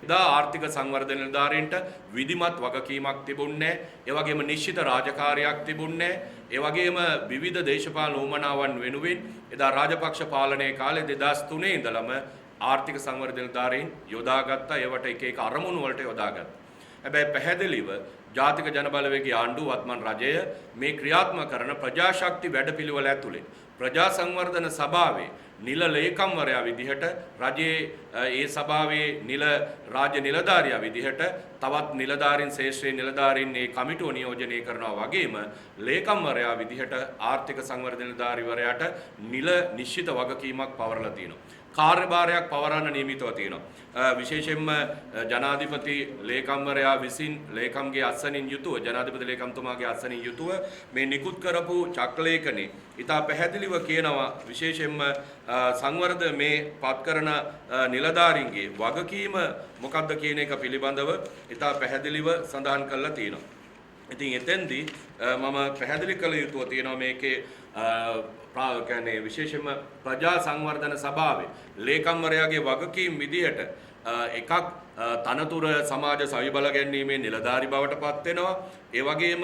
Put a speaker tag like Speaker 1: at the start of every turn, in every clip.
Speaker 1: එදා ආර්ථික සංවර්ධන නිලධාරීන්ට විධිමත් වගකීමක් තිබුණේ නැහැ. ඒ වගේම නිශ්චිත රාජකාරියක් තිබුණේ නැහැ. ඒ වගේම විවිධ දේශපාලන උවමනාවන් වෙනුවෙන් එදා රාජපක්ෂ පාලනයේ කාලේ 2003 ඉඳලම ආර්ථික සංවර්ධන නිලධාරීන් යොදාගත්තා. ඒවට එක එක අරමුණු වලට යොදාගත්තා. හැබැයි පැහැදිලිව ජාතික ජනබලවේගයේ ආණ්ඩුව වත්මන් රජය මේ ක්‍රියාත්මක කරන ප්‍රජාශක්ති වැඩපිළිවෙල ඇතුලේ ප්‍රජා සංවර්ධන සභාවේ නිල ලේකම්වරයා විදිහට රජයේ ඒ සභාවේ නිල රාජ්‍ය නිලධාරියා විදිහට තවත් නිලධාරීන් ශේෂ්ත්‍රීය නිලධාරීන් මේ කමිටුව නියෝජනය කරනවා වගේම ලේකම්වරයා විදිහට ආර්ථික සංවර්ධන නිලධාරීවරයාට නිල නිශ්චිත වගකීමක් පවරලා තියෙනවා. කාර්යභාරයක් පවරන්න නියමිතව තියෙනවා. විශේෂයෙන්ම ජනාධිපති ලේකම්වරයා විසින් ලේකම්ගේ අත්සනින් යුතුව ජනාධිපති ලේකම්තුමාගේ අත්සනින් යුතුව මේ නිකුත් කරපු චක්ලේඛනේ ඉතා පැහැදිලිව කියනවා විශේෂයෙන්ම සංවර්ධ මේ පත් කරන නිලධාරීන්ගේ වගකීම මොකක්ද කියන එක පිළිබඳව ඉතා පැහැදිලිව සඳහන් කරලා තියෙනවා. ඉතින් එතෙන්දී මම පැහැදිලි කළ යුතුව තියෙනවා මේකේ කියන්නේ විශේෂයෙන්ම ප්‍රජා සංවර්ධන සභාවේ ලේකම්වරයාගේ වගකීම් විදිහට එකක් තනතුර සමාජ සවිබල ගැනීමේ නිලධාරි බවට පත් වෙනවා. ඒ වගේම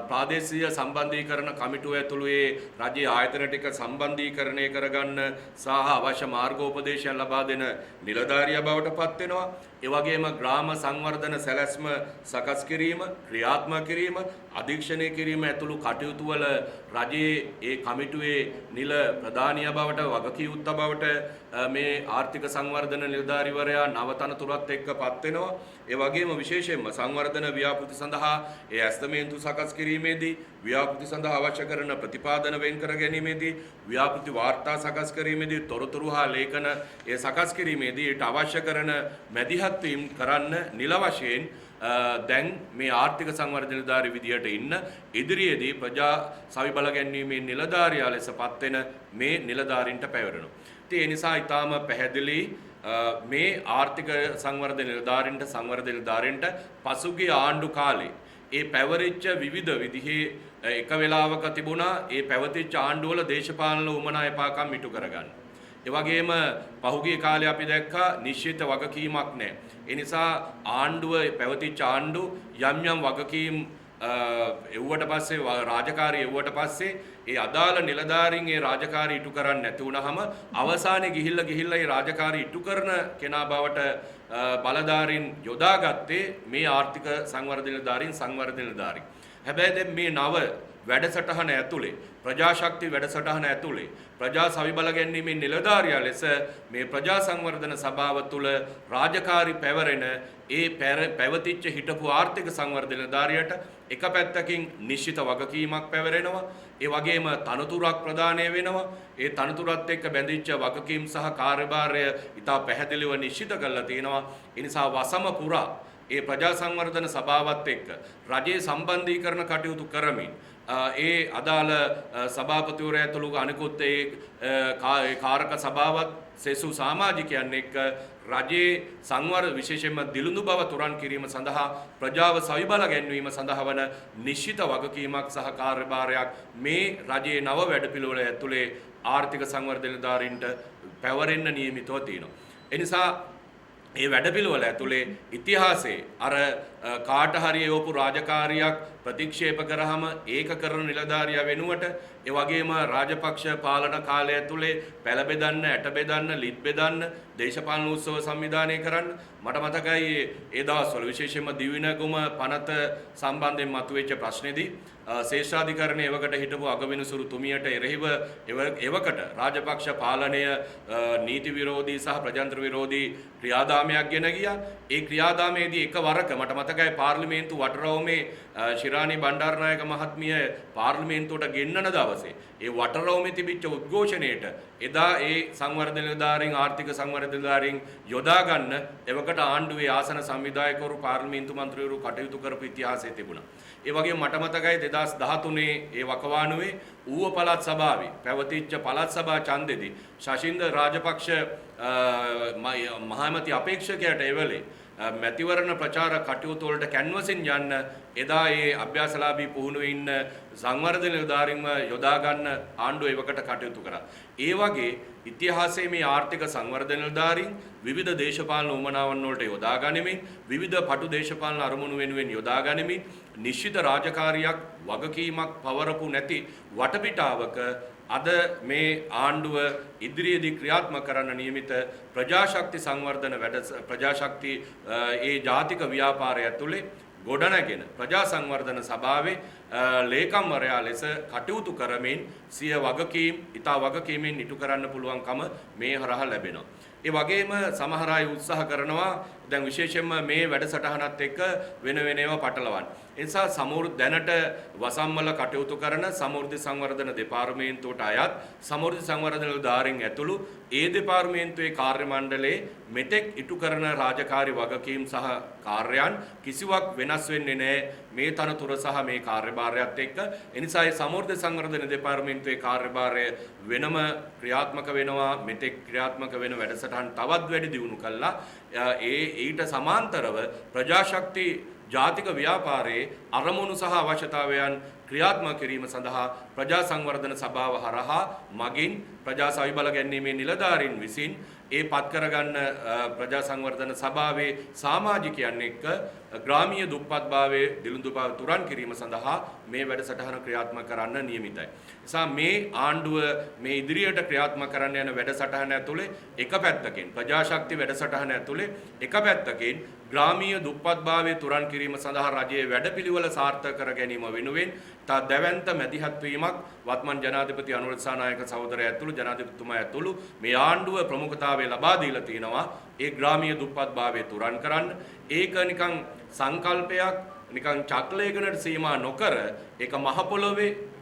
Speaker 1: ප්‍රාදේශීය සම්බන්ධීකරණ කමිටුව ඇතුළේ රජයේ ආයතන ටික සම්බන්ධීකරණය කරගන්න සහ අවශ්‍ය මාර්ගෝපදේශයන් ලබා දෙන නිලධාරියා බවට පත් වෙනවා. ඒ වගේම ග්‍රාම සංවර්ධන සැලැස්ම සකස් කිරීම, ක්‍රියාත්මක කිරීම, අධීක්ෂණය කිරීම ඇතුළු කටයුතු වල රජයේ ඒ කමිටුවේ නිල ප්‍රධානියා බවට වගකීම් බවට මේ ආර්ථික සංවර්ධන නිලධාරිවරයා නව තනතුරත් එක්ක පත් වෙනවා. ඒ වගේම විශේෂයෙන්ම සංවර්ධන ව්‍යාපෘති සඳහා ඒ ඇස්තමේන්තු සකස් කිරීමේදී ව්‍යාපෘති සඳහා අවශ්‍ය කරන ප්‍රතිපාදන වෙන් කර ගැනීමේදී ව්‍යාපෘති වාර්තා සකස් කිරීමේදී තොරතුරු හා ලේඛන ඒ සකස් කිරීමේදී ඊට අවශ්‍ය කරන මැදිහත් වීම කරන්න නිල වශයෙන් දැන් මේ ආර්ථික සංවර්ධන නිලධාරී විදියට ඉන්න ඉදිරියේදී ප්‍රජා සවිබල ගැනීමේ නිලධාරියා ලෙස පත් වෙන මේ නිලධාරීන්ට පැවරෙනවා. ඉතින් ඒ නිසා ඊටාම පැහැදිලි මේ ආර්ථික සංවර්ධන නිලධාරීන්ට පසුගිය ආණ්ඩු කාලේ ඒ පැවරිච්ච විවිධ විදිහේ එක වෙලාවක තිබුණා ඒ පැවතිච්ච ආණ්ඩුවල දේශපාලන උමනා එපාකම් ඉටු කරගන්න. ඒ වගේම පහුගිය කාලේ අපි දැක්කා නිශ්චිත වගකීමක් නැහැ. ඒ නිසා ආණ්ඩුව පැවතිච්ච ආණ්ඩු යම් යම් වගකීම් එව්වට පස්සේ රාජකාරී එව්වට පස්සේ ඒ අදාළ නිලධාරීන් ඒ රාජකාරී ඉටු කරන්නේ නැති වුනහම අවසානයේ ගිහිල්ලා ඒ රාජකාරී ඉටු කරන කෙනා බවට බලධාරීන් යොදාගත්තේ මේ ආර්ථික සංවර්ධන නිලධාරීන්. හැබැයි දැන් මේ නව වැඩසටහන ඇතුලේ ප්‍රජාශක්ති වැඩසටහන ඇතුලේ ප්‍රජා සවිබල ගැනීමේ නිලධාරියා ලෙස මේ ප්‍රජා සංවර්ධන සභාව තුළ රාජකාරී පැවරෙන ඒ පැවතිච්ච හිටපු ආර්ථික සංවර්ධන නිලධාරියට එක පැත්තකින් නිශ්චිත වගකීමක් පැවරෙනවා. ඒ වගේම තනතුරක් ප්‍රදානය වෙනවා. ඒ තනතුරත් එක්ක බැඳිච්ච වගකීම් සහ කාර්යභාරය ඉතා පැහැදිලිව නිශ්චිත කරලා තියෙනවා. ඒ නිසා වසම පුරා ඒ ප්‍රජා සංවර්ධන සභාවත් එක්ක රජයේ සම්බන්ධීකරණ කටයුතු කරමින් ඒ අදාළ සභාපතිවරයා ඇතුළු අනිකුත් ඒ කාරක සභාවත් සෙසු සමාජිකයන් එක්ක රජයේ විශේෂයෙන්ම දිලුණු බව තුරන් කිරීම සඳහා ප්‍රජාව සවිබල ගැන්වීම සඳහා වන නිශ්චිත වගකීමක් සහ කාර්යභාරයක් මේ රජයේ නව වැඩපිළිවෙළ ඇතුලේ ආර්ථික සංවර්ධන නිලධාරීන්ට පැවරෙන්න නියමිතව තියෙනවා. ඒ නිසා ඒ වැඩපිළිවෙල ඇතුලේ ඉතිහාසයේ අර කාට හරි එවපු රාජකාරියක් ප්‍රතික්ෂේප කරාම ඒක කරන නිලධාරියා වෙනුවට ඒ වගේම රාජපක්ෂ පාලන කාලය ඇතුලේ පැල බෙදන්න, ඇට බෙදන්න, ලිත් බෙදන්න, දේශපාලන උත්සව සංවිධානය කරන්න මට මතකයි ඒ දවස්වල විශේෂයෙන්ම දිවිනගුම පනත සම්බන්ධයෙන් මතුවෙච්ච ප්‍රශ්නේදී ශේෂ්ඨාධිකරණයේ එවකට හිටපු අගවිනිසුරු තුමියට එරෙහිව එවකට රාජපක්ෂ පාලනය නීති විරෝධී සහ ප්‍රජාතන්ත්‍ර විරෝධී ක්‍රියාදාමයක් ගෙන ගියා. ඒ ක්‍රියාදාමයේදී එකවරක මට මතකයි පාර්ලිමේන්තු වටරවුමේ ශිරාණි බණ්ඩාරනායක මහත්මිය පාර්ලිමේන්තුවට ගෙන්නන දවසේ ඒ වටරවුමේ තිබිච්ච උද්ඝෝෂණයට එදා ඒ සංවර්ධන නිලධාරීන් ආර්ථික සංවර්ධන නිලධාරීන් යොදා ගන්න එවකට ආණ්ඩුවේ ආසන සංවිධායකවරු පාර්ලිමේන්තු මන්ත්‍රීවරු කටයුතු කරපු ඉතිහාසය තිබුණා. ඒ වගේම මට මතකයි 2013 ඒ වකවානුවේ ඌව පළාත් සභාවේ පැවතිච්ච පළාත් සභා ඡන්දෙදී ශෂින්ද රාජපක්ෂ මහමැති අපේක්ෂකයාට එවලේ මැතිවරණ ප්‍රචාර කටයුතු වලට කැන්වසින් යන්න එදා ඒ අභ්‍යාසලාභී පුහුණුවේ ඉන්න සංවර්ධන නිලධාරීන්ව යොදා ගන්න ආණ්ඩුව එවකට කටයුතු කරා. ඒ වගේ ඉතිහාසයේ මේ ආර්ථික සංවර්ධන නිලධාරීන් විවිධ දේශපාලන උවමනාවන් වලට යොදා ගනිමින් විවිධ පටු දේශපාලන අරමුණු වෙනුවෙන් යොදා ගනිමින් නිශ්චිත රාජකාරියක් වගකීමක් පවරපු නැති වටපිටාවක අද මේ ආණ්ඩුව ඉදිරියේදී ක්‍රියාත්මක කරන්න නියමිත ප්‍රජාශක්ති සංවර්ධන ප්‍රජාශක්ති ඒ ජාතික ව්‍යාපාරය ඇතුලේ ගොඩනැගෙන ප්‍රජා සංවර්ධන සභාවේ ලේකම්වරයා ලෙස කටයුතු කරමින් සිය වගකීම් ඉතා වගකීමෙන් ඉටු කරන්න පුළුවන්කම මේ හරහා ලැබෙනවා. ඒ වගේම සමහර අය උත්සාහ කරනවා දැන් විශේෂයෙන්ම මේ වැඩසටහනත් එක්ක වෙන ඒවා පටලවන්න. ඒ නිසා දැනට වසම්වල කටයුතු කරන සමෘද්ධි සංවර්ධන දෙපාර්තමේන්තුවට අයත් සමෘද්ධි සංවර්ධන නිලධාරීන් ඇතුළු ඒ දෙපාර්තමේන්තුවේ කාර්ය මණ්ඩලයේ මෙතෙක් ඉටු කරන රාජකාරී වගකීම් සහ කාර්යයන් කිසිවක් වෙනස් වෙන්නේ නැහැ මේ තනතුර සහ මේ කාර්යභාරයත් එක්ක. ඒ නිසා මේ සමෘද්ධි සංවර්ධන දෙපාර්තමේන්තුවේ කාර්යභාරය වෙනම ක්‍රියාත්මක වෙනවා. මෙතෙක් ක්‍රියාත්මක වෙන වැඩසටහන් තවත් වැඩි දියුණු කළා. ඊට සමාන්තරව ප්‍රජාශක්ති ජාතික ව්‍යාපාරයේ අරමුණු සහ අවශ්‍යතාවයන් ක්‍රියාත්මක කිරීම සඳහා ප්‍රජා සංවර්ධන සභාව හරහා මගින් ප්‍රජා සවිබල ගැනීමේ නිලධාරීන් විසින් ඒ පත් කරගන්න ප්‍රජා සංවර්ධන සභාවේ සමාජිකයන් එක්ක ග්‍රාමීය දුප්පත්භාවයේ දිලුඳුභාව තුරන් කිරීම සඳහා මේ වැඩසටහන ක්‍රියාත්මක කරන්න නියමිතයි. නිසා මේ ආණ්ඩුව මේ ඉදිරියට ක්‍රියාත්මක කරන්න යන වැඩසටහන ඇතුලේ එක පැත්තකින් ප්‍රජාශක්ති වැඩසටහන ඇතුලේ එක පැත්තකින් ග්‍රාමීය දුප්පත්භාවයේ තුරන් කිරීම සඳහා රජයේ වැඩපිළිවෙල සාර්ථක කර ගැනීම වෙනුවෙන් දැවැන්ත මැදිහත් වීමක් වත්මන් ජනාධිපති අනුර දිසානායක සහෝදරයා ඇතුළු ජනාධිපතිතුමා ඇතුළු මේ ආණ්ඩුව ප්‍රමුඛතාවය ලබා දීලා තිනවා ඒ ග්‍රාමීය දුප්පත්භාවයේ තුරන් කරන්න. ඒක නිකන් සංකල්පයක් නිකන් චක්ලයකට සීමා නොකර ඒක මහ පොළොවේ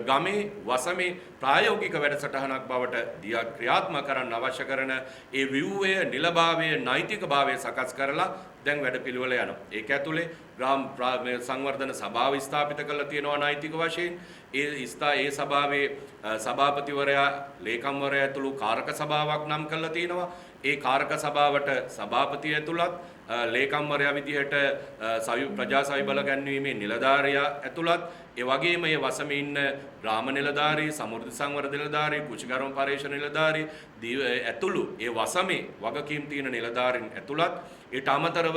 Speaker 1: ගමේ වසමේ ප්‍රායෝගික වැඩසටහනක් බවට ක්‍රියාත්මක කරන්න අවශ්‍ය කරන ඒ ව්‍යුහය නිලභාවය නෛතිකභාවය සකස් කරලා දැන් වැඩපිළිවෙල යනවා. ඒක ඇතුලේ ග්‍රාම සංවර්ධන සභාව ස්ථාපිත කරලා තියෙනවා නෛතික වශයෙන්. ඒ සභාවේ සභාපතිවරයා ලේකම්වරයා ඇතුළු කාරක සභාවක් නම් කරලා තියෙනවා. ඒ කාරක සභාවට සභාපතිය ඇතුළත් ලේකම්වරයා විදිහට ප්‍රජා සවිබල ගැන්වීමේ නිලධාරියා ඇතුළත් ඒ වගේම මේ වසමේ ඉන්න ග්‍රාම නිලධාරී, සමෘද්ධි සංවර්ධන නිලධාරී, කුෂිකර්ම පර්යේෂණ නිලධාරී ඇතුළු ඒ වසමේ වගකීම් තියෙන නිලධාරීන් ඇතුළත් ඊට අමතරව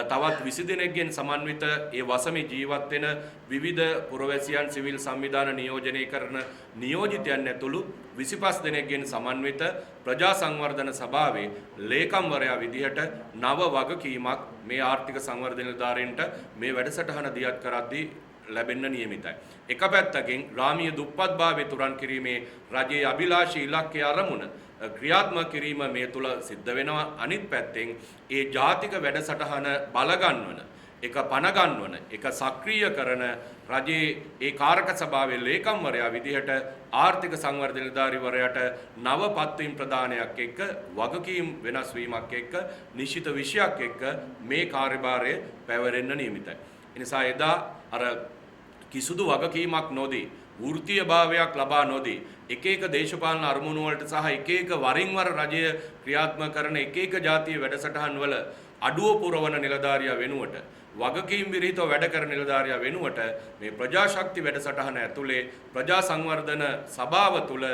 Speaker 1: තවත් 20 දෙනෙක්ගෙන් සමන්විත ඒ වසමේ ජීවත් වෙන විවිධ පුරවැසියන් සිවිල් සංවිධාන නියෝජනය කරන නියෝජිතයන් ඇතුළු 25 දෙනෙක්ගෙන් සමන්විත ප්‍රජා සංවර්ධන සභාවේ ලේකම්වරයා විදිහට නව වගකීමක් මේ ආර්ථික සංවර්ධන නිලධාරීන්ට මේ වැඩසටහන දියත් කරද්දී ලැබෙන්න නියමිතයි. එක පැත්තකින් ග්‍රාමීය දුප්පත්භාවය තුරන් කිරීමේ රජයේ අභිලාෂී ඉලක්කය අරමුණ ක්‍රියාත්මක කිරීම මේ තුල සිද්ධ වෙනවා. අනිත් පැත්තෙන් ඒ ජාතික වැඩසටහන බලගන්වන එක පණ ගන්නවන එක සක්‍රීය කරන රජයේ ඒ කාරක සභාවේ ලේකම්වරයා විදිහට ආර්ථික සංවර්ධන නිලධාරීවරයාට නව පත්වීම් ප්‍රදානයක් එක්ක වගකීම් වෙනස් වීමක් එක්ක නිශ්චිත විෂයක් එක්ක මේ කාර්යභාරය පැවරෙන්න නියමිතයි. ඒ නිසා එදා අර කිසිදු වගකීමක් නොදී වෘත්තීය භාවයක් ලබා නොදී එක එක දේශපාලන අරමුණු වලට සහ එක එක වරින් වර රජය ක්‍රියාත්මක කරන එක එක ජාතිය වැඩසටහන් වල අඩුව පුරවන නිලධාරියා වෙනුවට වගකීම් විරහිතව වැඩ කරන නිලධාරියා වෙනුවට මේ ප්‍රජාශක්ති වැඩසටහන ඇතුලේ ප්‍රජා සංවර්ධන සභාව තුල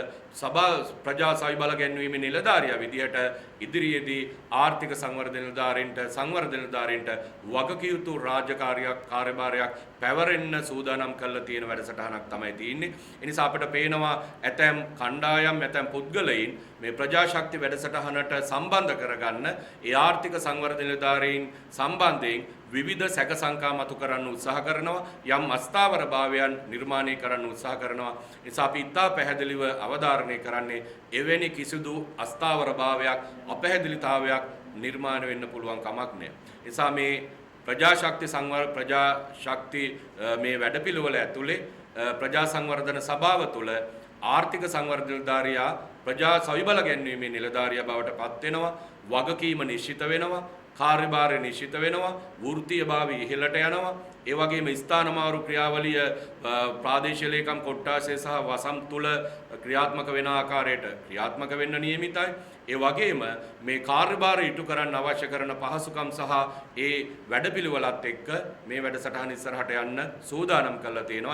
Speaker 1: ප්‍රජා සවිබල ගැන්වීමේ නිලධාරියා විදිහට ඉදිරියේදී ආර්ථික සංවර්ධන නිලධාරීන්ට වගකිය යුතු රාජකාරියක් කාර්යභාරයක් පැවරෙන්න සූදානම් කරලා තියෙන වැඩසටහනක් තමයි තියෙන්නේ. ඒ නිසා අපිට පේනවා ඇතැම් කණ්ඩායම් ඇතැම් පුද්ගලයින් මේ ප්‍රජාශක්ති වැඩසටහනට සම්බන්ධ කරගන්න ඒ ආර්ථික සංවර්ධන නිලධාරීන් සම්බන්ධයෙන් විවිධ සැක සංකා මතු කරන්න උත්සාහ කරනවා. යම් අස්ථාවර භාවයන් නිර්මාණය කරන්න උත්සාහ කරනවා. ඒ නිසා අපි ඉතා පැහැදිලිව අවධාරණය කරන්නේ එවැනි කිසිදු අස්ථාවර භාවයක් අපැහැදිලිතාවයක් නිර්මාණය වෙන්න පුළුවන් කමක් නැහැ. ඒ නිසා මේ ප්‍රජාශක්ති මේ වැඩපිළිවෙල ඇතුලේ ප්‍රජා සංවර්ධන සභාව තුළ ආර්ථික සංවර්ධන නිලධාරියා ප්‍රජා සවිබල ගැන්වීමේ නිලධාරියා බවට පත් වෙනවා. වගකීම නිශ්චිත වෙනවා. කාර්යභාරය නිශ්චිත වෙනවා. වෘත්තීය භාවය ඉහළට යනවා. ඒ වගේම ස්ථානමාරු ක්‍රියාවලිය ප්‍රාදේශීය ලේකම් කොට්ටාසය සහ වසම් තුල ක්‍රියාත්මක වෙන ආකාරයට ක්‍රියාත්මක වෙන්න නියමිතයි. ඒ වගේම මේ කාර්යභාරය ඉටු කරන්න අවශ්‍ය කරන පහසුකම් සහ ඒ වැඩපිළිවෙලත් එක්ක මේ වැඩසටහන ඉස්සරහට යන්න සූදානම් කරලා තියෙනවා.